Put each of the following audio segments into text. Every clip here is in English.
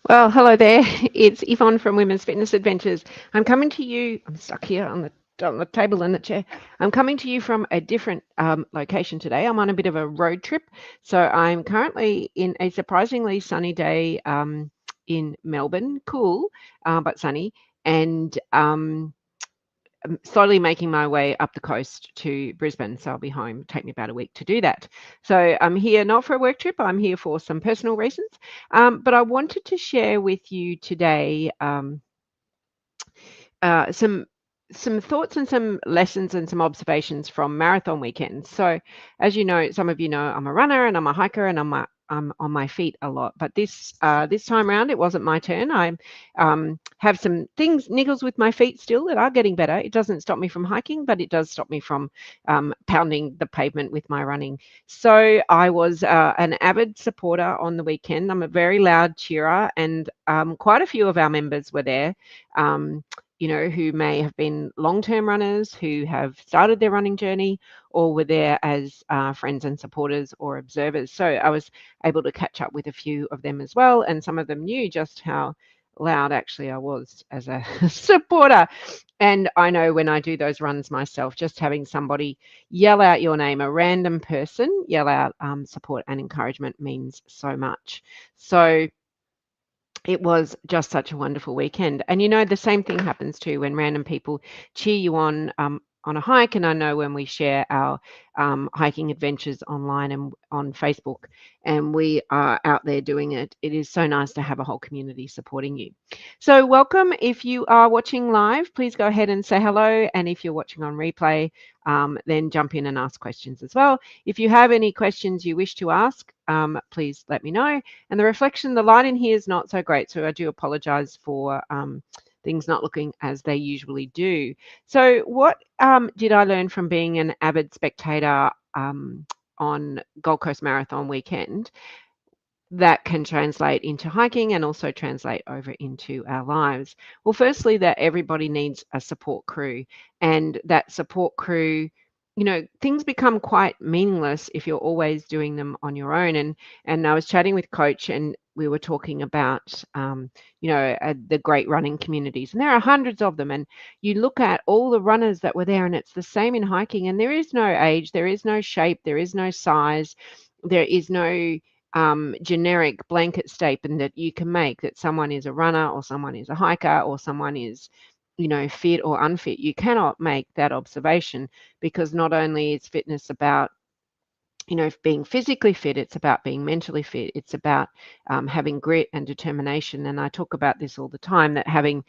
Well, hello there. It's Yvonne from Women's Fitness Adventures. I'm coming to you. I'm stuck here on the table in the chair. I'm coming to you from a different location today. I'm on a bit of a road trip, so I'm currently in a surprisingly sunny day in Melbourne. Cool, but sunny, and I'm slowly making my way up the coast to Brisbane. So I'll be home. Take me about a week to do that. So I'm here not for a work trip. I'm here for some personal reasons. But I wanted to share with you today uh, some some thoughts and some lessons and some observations from marathon weekends. So, as you know, some of you know, I'm a runner and I'm a hiker and I'm on my feet a lot. But this time around, it wasn't my turn. I have some things niggles with my feet still that are getting better. It doesn't stop me from hiking, but it does stop me from pounding the pavement with my running. So I was an avid supporter on the weekend. I'm a very loud cheerer, and quite a few of our members were there. Um, who may have been long-term runners who have started their running journey or were there as friends and supporters or observers. So I was able to catch up with a few of them as well, and some of them knew just how loud actually I was as a supporter. And I know when I do those runs myself, just having somebody yell out your name, a random person yell out support and encouragement means so much. So it was just such a wonderful weekend. And the same thing happens too when random people cheer you on a hike. And I know when we share our hiking adventures online and on Facebook, and we are out there doing it, it is so nice to have a whole community supporting you. So, welcome. If you are watching live, please go ahead and say hello. And if you're watching on replay, then jump in and ask questions as well. If you have any questions you wish to ask, please let me know. And the light in here is not so great, so I do apologise for things not looking as they usually do. So what did I learn from being an avid spectator on Gold Coast Marathon weekend that can translate into hiking and also translate over into our lives? Well, firstly, that everybody needs a support crew, and that support crew, things become quite meaningless if you're always doing them on your own. And I was chatting with Coach, and we were talking about the great running communities, and there are hundreds of them. And you look at all the runners that were there, and it's the same in hiking. And there is no age, there is no shape, there is no size, there is no generic blanket statement that you can make that someone is a runner or someone is a hiker or someone is fit or unfit. You cannot make that observation, because not only is fitness about being physically fit, it's about being mentally fit. It's about having grit and determination. And I talk about this all the time, that having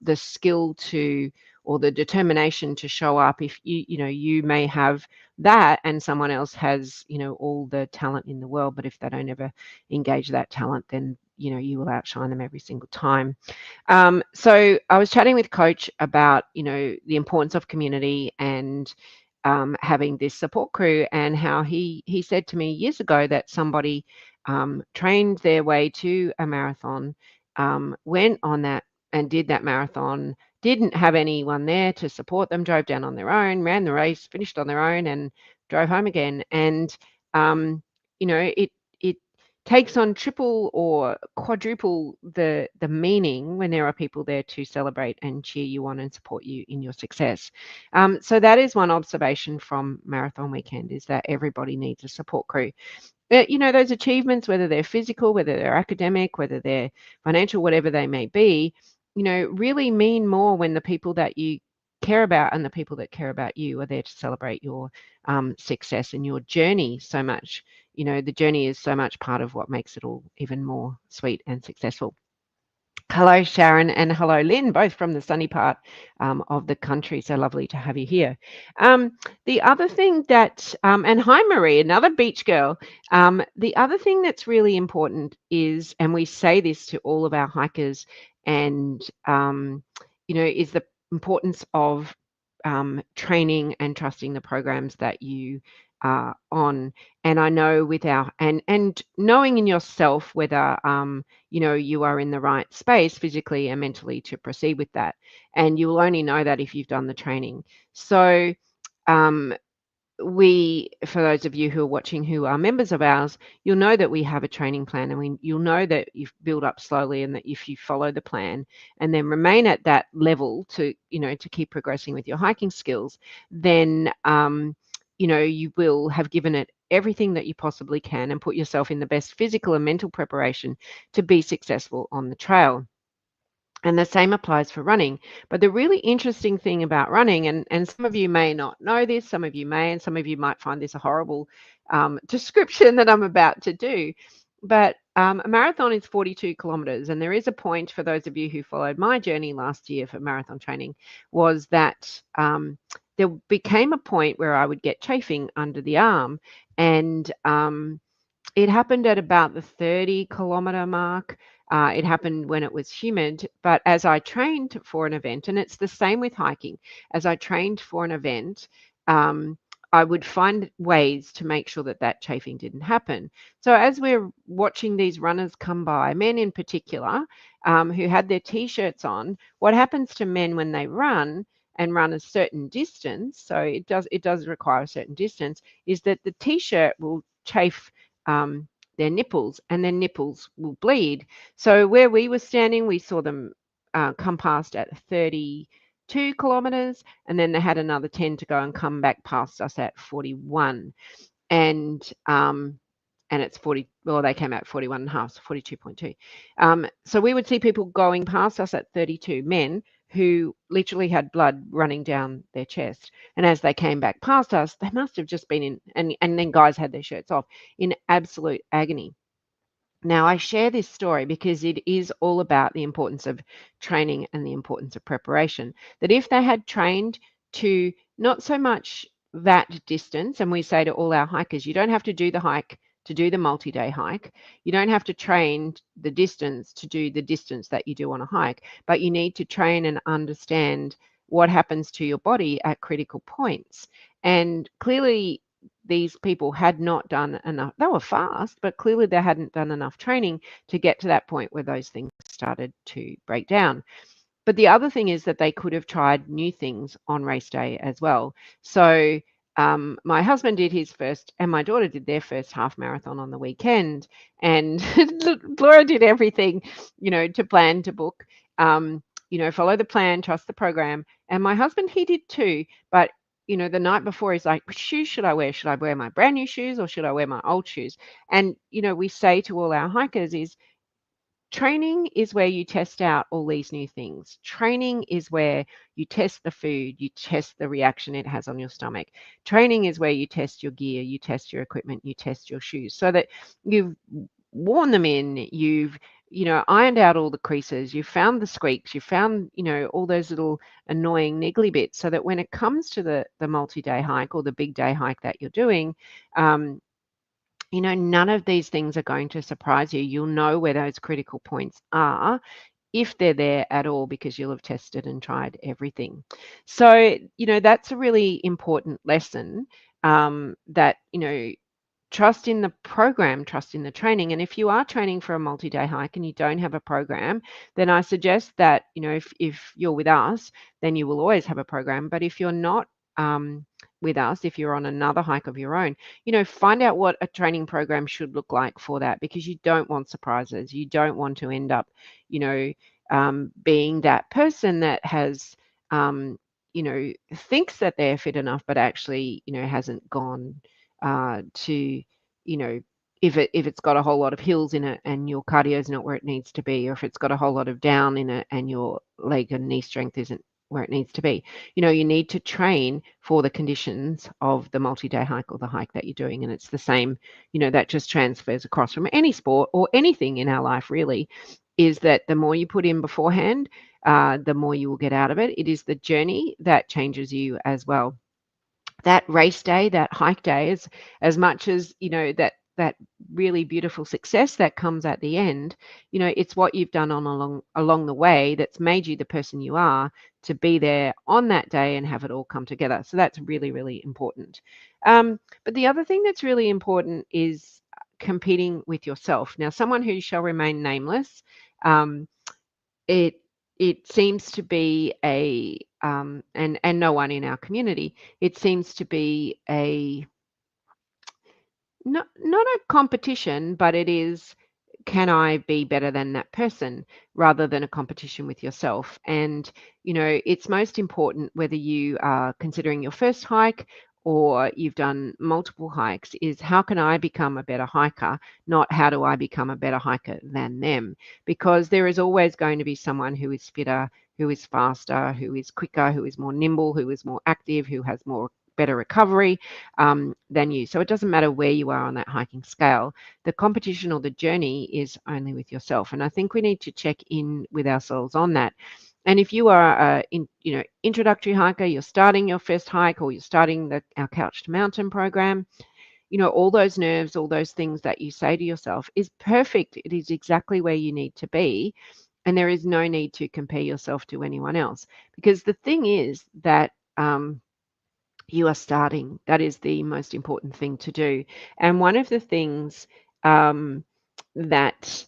the skill to, or the determination to show up. If you may have that and someone else has, all the talent in the world, but if they don't ever engage that talent, then you will outshine them every single time. So I was chatting with Coach about, the importance of community and having this support crew, and how he said to me years ago that somebody trained their way to a marathon, went on that and did that marathon, didn't have anyone there to support them, drove down on their own, ran the race, finished on their own, and drove home again. And it takes on triple or quadruple the meaning when there are people there to celebrate and cheer you on and support you in your success. So that is one observation from Marathon Weekend, is that everybody needs a support crew. Those achievements, whether they're physical, whether they're academic, whether they're financial, whatever they may be, really mean more when the people that you care about and the people that care about you are there to celebrate your success and your journey so much. The journey is so much part of what makes it all even more sweet and successful. Hello, Sharon, and hello, Lynn, both from the sunny part of the country. So lovely to have you here. The other thing and hi, Marie, another beach girl. The other thing that's really important is, and we say this to all of our hikers, and, is the importance of training and trusting the programs that you are on. And I know with our, and knowing in yourself whether, you are in the right space physically and mentally to proceed with that. And you will only know that if you've done the training. So, um, for those of you who are watching who are members of ours, you'll know that we have a training plan, and you'll know that you've built up slowly, and that if you follow the plan and then remain at that level to, to keep progressing with your hiking skills, then, you will have given it everything that you possibly can and put yourself in the best physical and mental preparation to be successful on the trail. And the same applies for running. But the really interesting thing about running, and some of you may not know this, some of you may, and some of you might find this a horrible description that I'm about to do. But a marathon is 42 kilometers. And there is a point for those of you who followed my journey last year for marathon training, was that there became a point where I would get chafing under the arm. And it happened at about the 30-kilometer mark. It happened when it was humid, but as I trained for an event, and it's the same with hiking, as I trained for an event, I would find ways to make sure that that chafing didn't happen. So as we're watching these runners come by, men in particular, who had their t-shirts on, what happens to men when they run and run a certain distance, so it does require a certain distance, is that the t-shirt will chafe their nipples, and their nipples will bleed. So where we were standing, we saw them come past at 32 kilometers, and then they had another 10 to go and come back past us at 41. And it's 40, well, they came out 41 and a half, so 42.2. So we would see people going past us at 32, men who literally had blood running down their chest. And as they came back past us, they must have just been in, and then guys had their shirts off, in absolute agony. Now, I share this story because it is all about the importance of training and the importance of preparation. That if they had trained to not so much that distance, and we say to all our hikers, you don't have to do the hike to do the multi-day hike. You don't have to train the distance to do the distance that you do on a hike, but you need to train and understand what happens to your body at critical points. And clearly, these people had not done enough. They were fast, but clearly they hadn't done enough training to get to that point where those things started to break down. But the other thing is that they could have tried new things on race day as well. So my husband did his first, and my daughter did their first half marathon on the weekend. And Laura did everything, to plan, to book, follow the plan, trust the program. And my husband, he did too. But the night before, he's like, which shoes should I wear? Should I wear my brand new shoes or should I wear my old shoes? And, we say to all our hikers is, training is where you test out all these new things. Training is where you test the food, you test the reaction it has on your stomach. Training is where you test your gear, you test your equipment, you test your shoes, so that you've worn them in, you've ironed out all the creases, you've found the squeaks, you've found, all those little annoying niggly bits, so that when it comes to the multi-day hike or the big day hike that you're doing, none of these things are going to surprise you. You'll know where those critical points are, if they're there at all, because you'll have tested and tried everything. So, that's a really important lesson, that, trust in the program, trust in the training. And if you are training for a multi-day hike and you don't have a program, then I suggest that, if you're with us, then you will always have a program. But if you're not with us, if you're on another hike of your own, find out what a training program should look like for that, because you don't want surprises. You don't want to end up, being that person that has, thinks that they're fit enough, but actually, hasn't gone to, if it's got a whole lot of hills in it and your cardio is not where it needs to be, or if it's got a whole lot of down in it and your leg and knee strength isn't where it needs to be. You need to train for the conditions of the multi-day hike or the hike that you're doing. And it's the same, that just transfers across from any sport or anything in our life, really, is that the more you put in beforehand, the more you will get out of it. It is the journey that changes you as well. That race day, that hike day, is as much as, that really beautiful success that comes at the end, it's what you've done along the way that's made you the person you are to be there on that day and have it all come together. So that's really, really important. But the other thing that's really important is competing with yourself. Now, someone who shall remain nameless, it it seems to be and no one in our community, it seems to be a not a competition, but it is, can I be better than that person, rather than a competition with yourself? And, it's most important whether you are considering your first hike or you've done multiple hikes, is how can I become a better hiker, not how do I become a better hiker than them? Because there is always going to be someone who is fitter, who is faster, who is quicker, who is more nimble, who is more active, who has more better recovery than you. So it doesn't matter where you are on that hiking scale. The competition or the journey is only with yourself. And I think we need to check in with ourselves on that. And if you are introductory hiker, you're starting your first hike, or you're starting our Couch to Mountain program, all those nerves, all those things that you say to yourself is perfect. It is exactly where you need to be. And there is no need to compare yourself to anyone else. Because the thing is that you are starting. That is the most important thing to do. And one of the things that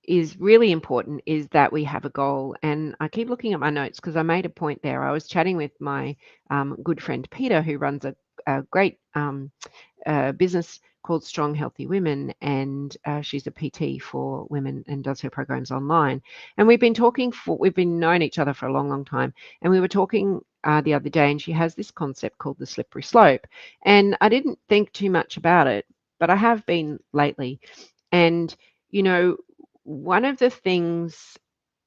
is really important is that we have a goal. And I keep looking at my notes because I made a point there. I was chatting with my good friend Peter, who runs a great business called Strong Healthy Women, and she's a PT for women and does her programs online. And we've been knowing each other for a long, long time. And we were talking the other day, and she has this concept called the slippery slope. And I didn't think too much about it, but I have been lately. And, one of the things,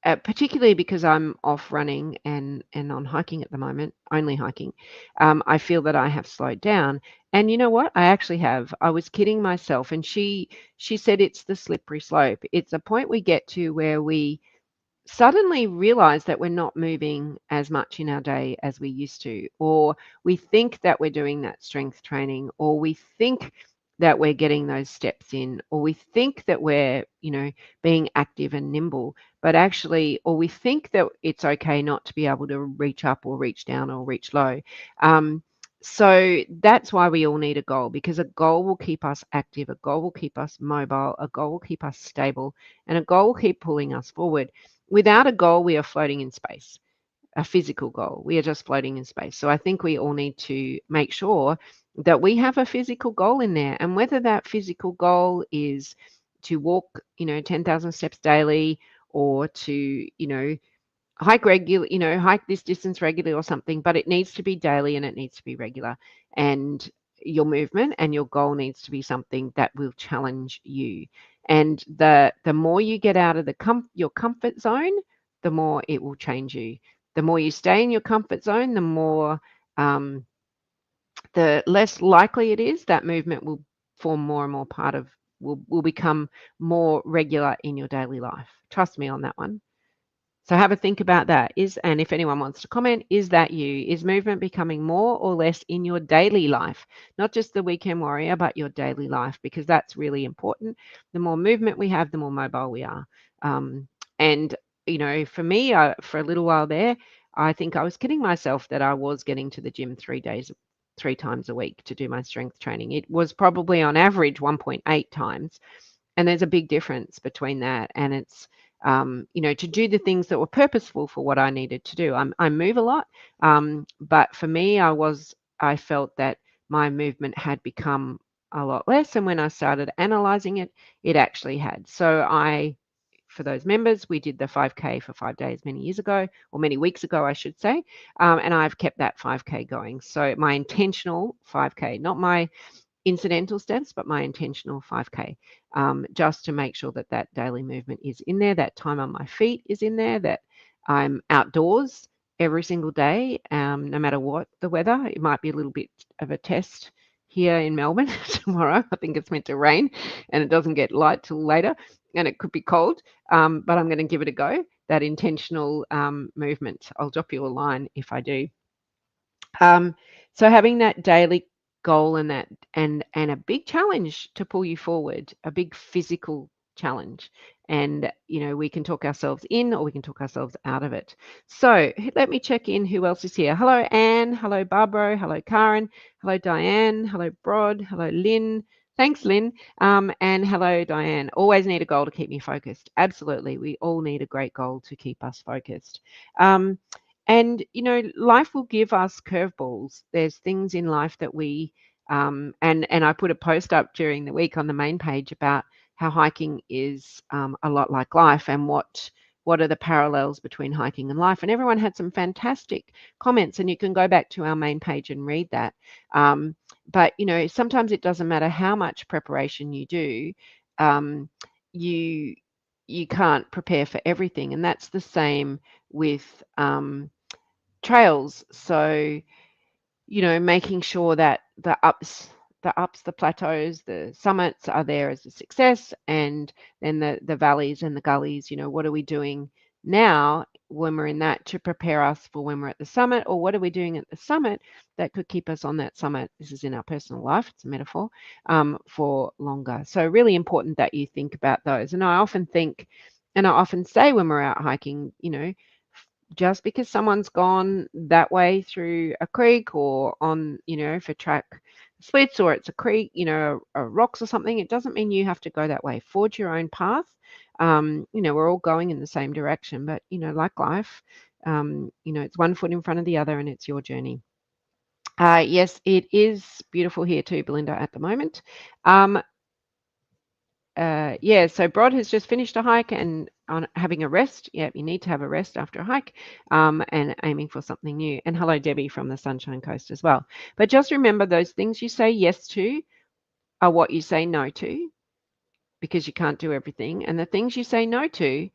particularly because I'm off running and on hiking at the moment, only hiking, I feel that I have slowed down. And you know what? I actually have. I was kidding myself, and she said it's the slippery slope. It's a point we get to where we suddenly realize that we're not moving as much in our day as we used to, or we think that we're doing that strength training, or we think that we're getting those steps in, or we think that we're, being active and nimble, but actually, or we think that it's okay not to be able to reach up or reach down or reach low. So that's why we all need a goal, because a goal will keep us active, a goal will keep us mobile, a goal will keep us stable, and a goal will keep pulling us forward. Without a goal, we are floating in space, a physical goal. We are just floating in space. So I think we all need to make sure that we have a physical goal in there. And whether that physical goal is to walk, 10,000 steps daily, or to, hike this distance regularly or something, but it needs to be daily and it needs to be regular. And your movement and your goal needs to be something that will challenge you. And the more you get out of your comfort zone, the more it will change you. The more you stay in your comfort zone, um, the less likely it is that movement will form more and more part of will become more regular in your daily life. Trust me on that one. So have a think about that. And if anyone wants to comment, is that you? Is movement becoming more or less in your daily life? Not just the weekend warrior, but your daily life, because that's really important. The more movement we have, the more mobile we are. And, for me, for a little while there, I think I was kidding myself that I was getting to the gym 3 times a week to do my strength training. It was probably on average 1.8 times. And there's a big difference between that. And it's, to do the things that were purposeful for what I needed to do. I move a lot, but for me, I felt that my movement had become a lot less. And when I started analyzing it, it actually had. So for those members, we did the 5K for 5 days many years ago, or many weeks ago, I should say. And I've kept that 5K going. So my intentional 5K, not my incidental steps, but my intentional 5K, just to make sure that that daily movement is in there, that time on my feet is in there, that I'm outdoors every single day, no matter what the weather. It might be a little bit of a test here in Melbourne tomorrow. I think it's meant to rain and it doesn't get light till later, and it could be cold, but I'm going to give it a go, that intentional movement. I'll drop you a line if I do. So having that daily goal and a big challenge to pull you forward, a big physical challenge. And we can talk ourselves in or we can talk ourselves out of it. So let me check in who else is here. Hello, Anne. Hello, Barbara. Hello, Karen. Hello, Diane. Hello, Brod. Hello, Lynn. Thanks, Lynn. And hello, Diane. Always need a goal to keep me focused. Absolutely. We all need a great goal to keep us focused. Um, and, life will give us curveballs. There's things in life that and I put a post up during the week on the main page about how hiking is a lot like life and what are the parallels between hiking and life. And everyone had some fantastic comments, and you can go back to our main page and read that. But sometimes it doesn't matter how much preparation you do, um, you you can't prepare for everything, and that's the same with trails. So making sure that the plateaus, the summits are there as a success, and then the valleys and the gullies, what are we doing now when we're in that to prepare us for when we're at the summit, or what are we doing at the summit that could keep us on that summit? This is in our personal life, it's a metaphor, for longer. So really important that you think about those. And I often think, and I often say when we're out hiking, just because someone's gone that way through a creek or on, for track splits, or it's a creek, rocks or something, it doesn't mean you have to go that way. Forge your own path. We're all going in the same direction, but, like life, it's one foot in front of the other and it's your journey. Yes, it is beautiful here too, Belinda, at the moment. Um, yeah, so Brod has just finished a hike and on having a rest. Yeah, you need to have a rest after a hike, and aiming for something new. And hello, Debbie from the Sunshine Coast as well. But just remember, those things you say yes to are what you say no to, because you can't do everything. And the things you say no to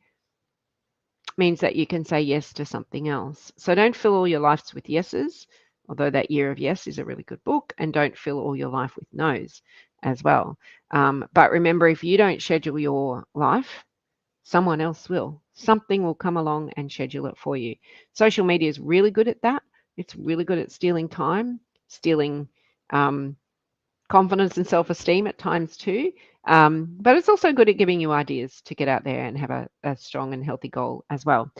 means that you can say yes to something else. So don't fill all your lives with yeses, although That Year of Yes is a really good book, and don't fill all your life with no's as well. But remember, if you don't schedule your life, someone else will. Something will come along and schedule it for you. Social media is really good at that. It's really good at stealing time, stealing confidence and self-esteem at times too. But it's also good at giving you ideas to get out there and have a strong and healthy goal as well.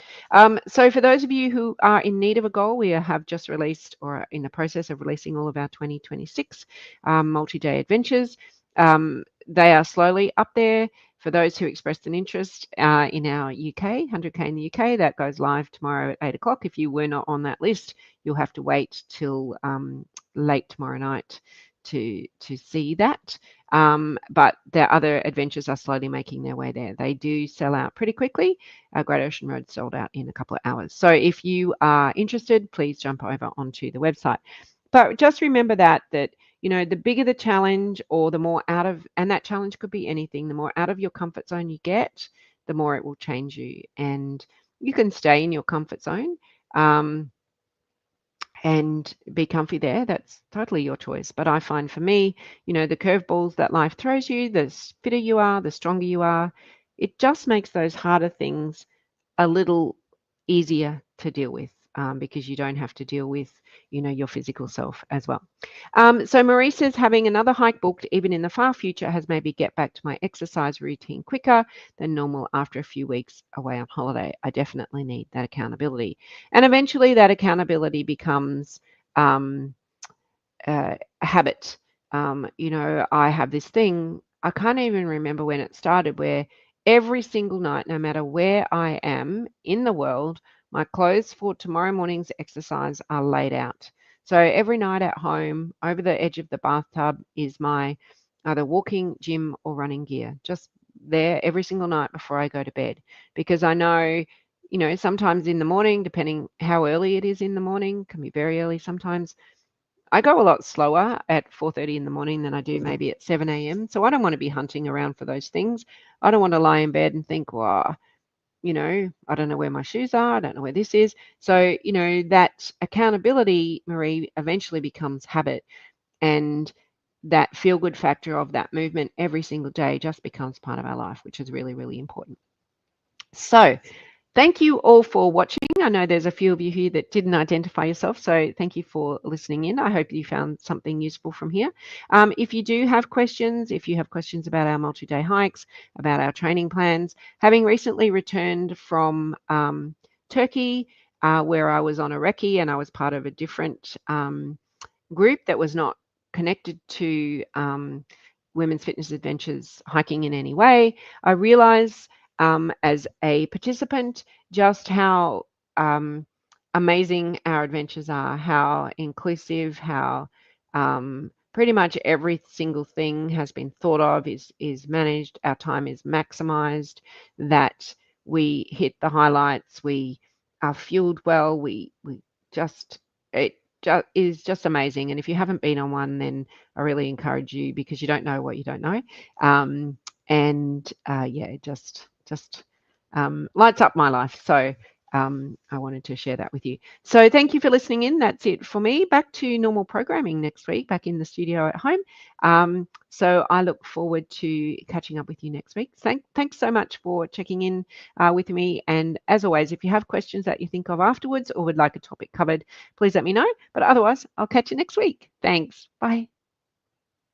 So for those of you who are in need of a goal, we have just released, or are in the process of releasing, all of our 2026 multi-day adventures. They are slowly up there. For those who expressed an interest in our UK, 100K in the UK, that goes live tomorrow at 8 o'clock. If you were not on that list, you'll have to wait till late tomorrow night to see that. But the other adventures are slowly making their way there. They do sell out pretty quickly. Great Ocean Road sold out in a couple of hours. So if you are interested, please jump over onto the website. But just remember that the bigger the challenge, or the more out of, and that challenge could be anything, the more out of your comfort zone you get, the more it will change you. And you can stay in your comfort zone. And be comfy there. That's totally your choice. But I find, for me, the curveballs that life throws you, the fitter you are, the stronger you are, it just makes those harder things a little easier to deal with, because you don't have to deal with, your physical self as well. So Marie says, having another hike booked, even in the far future, has made me get back to my exercise routine quicker than normal after a few weeks away on holiday. I definitely need that accountability. And eventually that accountability becomes a habit. I have this thing, I can't even remember when it started, where every single night, no matter where I am in the world, my clothes for tomorrow morning's exercise are laid out. So every night at home, over the edge of the bathtub, is my either walking, gym, or running gear, just there every single night before I go to bed. Because I know, sometimes in the morning, depending how early it is in the morning, can be very early sometimes, I go a lot slower at 4:30 in the morning than I do maybe at 7 a.m. So I don't want to be hunting around for those things. I don't want to lie in bed and think, well, I don't know where my shoes are. I don't know where this is. So, that accountability, Marie, eventually becomes habit. And that feel good factor of that movement every single day just becomes part of our life, which is really, really important. So, thank you all for watching. I know there's a few of you here that didn't identify yourself, so thank you for listening in. I hope you found something useful from here. If you do have questions, if you have questions about our multi-day hikes, about our training plans, having recently returned from Turkey, where I was on a recce and I was part of a different group that was not connected to Women's Fitness Adventures hiking in any way, I realize as a participant just how amazing our adventures are, how inclusive, how pretty much every single thing has been thought of, is managed, our time is maximized, that we hit the highlights, we are fueled well, we just it is just amazing. And if you haven't been on one, then I really encourage you, because you don't know what you don't know. And yeah, it just lights up my life. So I wanted to share that with you. So thank you for listening in. That's it for me. Back to normal programming next week, back in the studio at home. So I look forward to catching up with you next week. Thanks so much for checking in with me. And as always, if you have questions that you think of afterwards or would like a topic covered, please let me know. But otherwise, I'll catch you next week. Thanks. Bye.